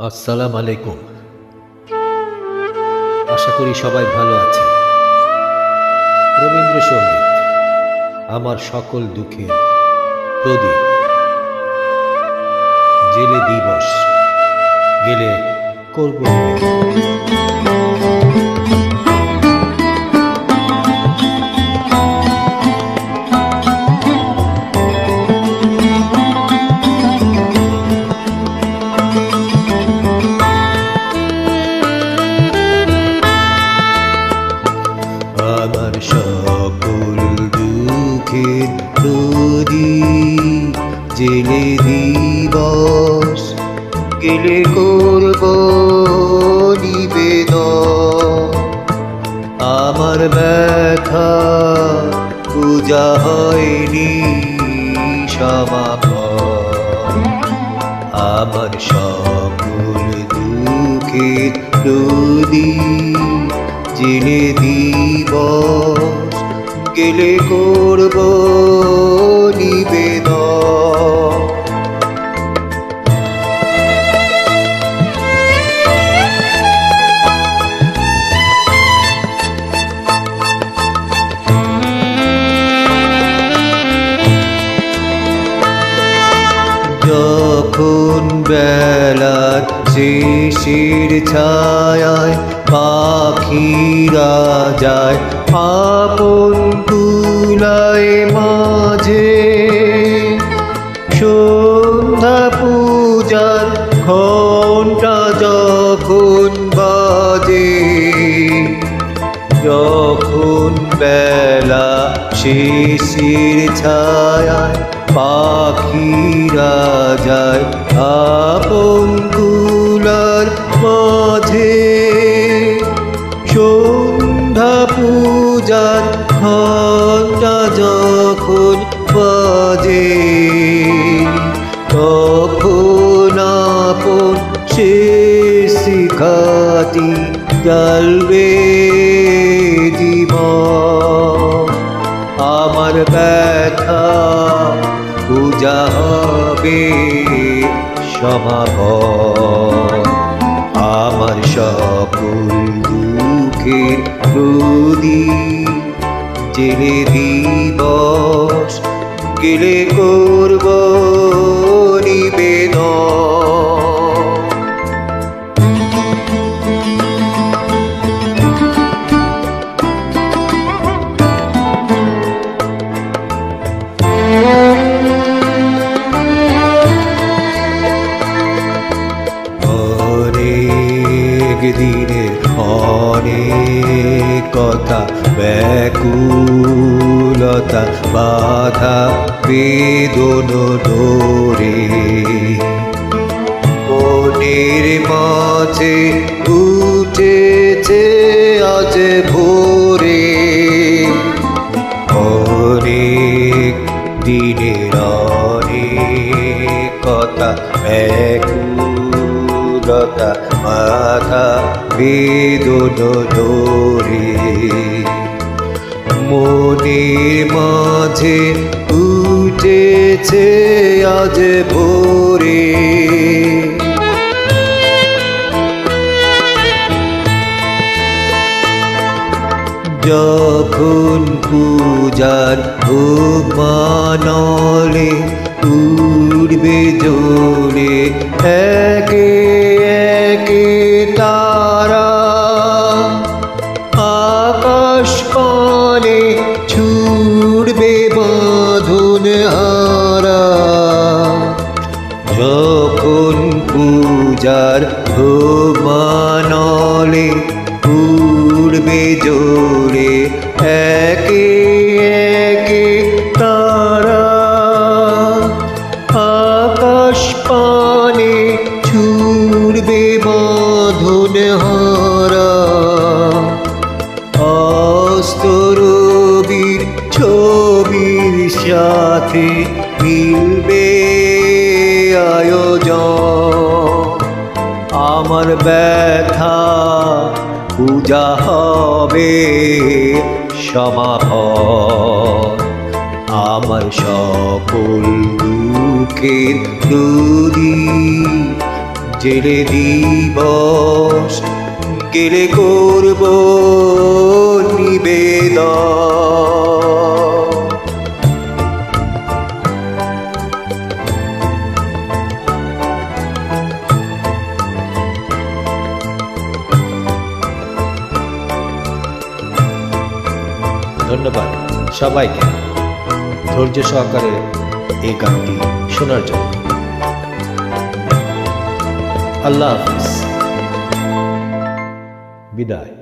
আসসালামু আলাইকুম। আশা করি সবাই ভালো আছে। রবীন্দ্রসঙ্গীত আমার সকল দুঃখের প্রদীপ। জেলে দিবস গেলে করব আমার সকল দুঃখের প্রদীপ। জেলে দিবস গেলে করব নিবেদন। আমার ব্যথা পূজা হয়নি সমাপন। আমার সকল দুঃখের প্রদীপ। জেলে দিবস গেলে করব নিবেদন। যখন বেলার শেষের ছায়ায় পাখিরা যায় আপন কুলায় মাঝে, সন্ধ্যা পূজার ঘণ্টা যখন বাজে, যখন বেলা শেষের ছায়ায় পাখিরা যায় আপন কুলার মাঝে, সন্ধ্যা পূজার ঘণ্টা যখন বাজে, তখন আপন শেষ শিখাটি জ্বালবে জীবন। আমার ব্যথা পূজা হবে সমাপন। আমার সকল দুঃখের প্রদীপ। জেলে দিবস গেলে করব নিবেদন। দিনের অনেক কথা, ব্যাকুলতা বাধা বেদন ডোরে, মনের মাঝে উঠেছে আজ ভোরে। অনেক দিনের অনেক কথা, ব্যাকুলতা মাথা বেদন ধরে, মনের মাঝে উঠেছে আজ ভোরে। যখন পূজার মানলে উড়বে জোরে একে একে তারা, আকাশ পানে ছুড়বে বাঁধন হারা। যখন পূজার মানলে উড়বে জোরে একে একে তারা, আকাশ পানে ছুড়বে বাঁধন হারা। অস্ত রবির ছবির সাথে মিলবে আয়োজন। আমার ব্যথা পূজা হবে সমাপন। আমার সকল দুঃখের প্রদীপ। জেলে দিবস গেলে করব নিবেদন। ধন্যবাদ সবাইকে ধৈর্য সহকারে এই গানটি শোনার জন্য। আল্লাহ হাফিজ, বিদায়।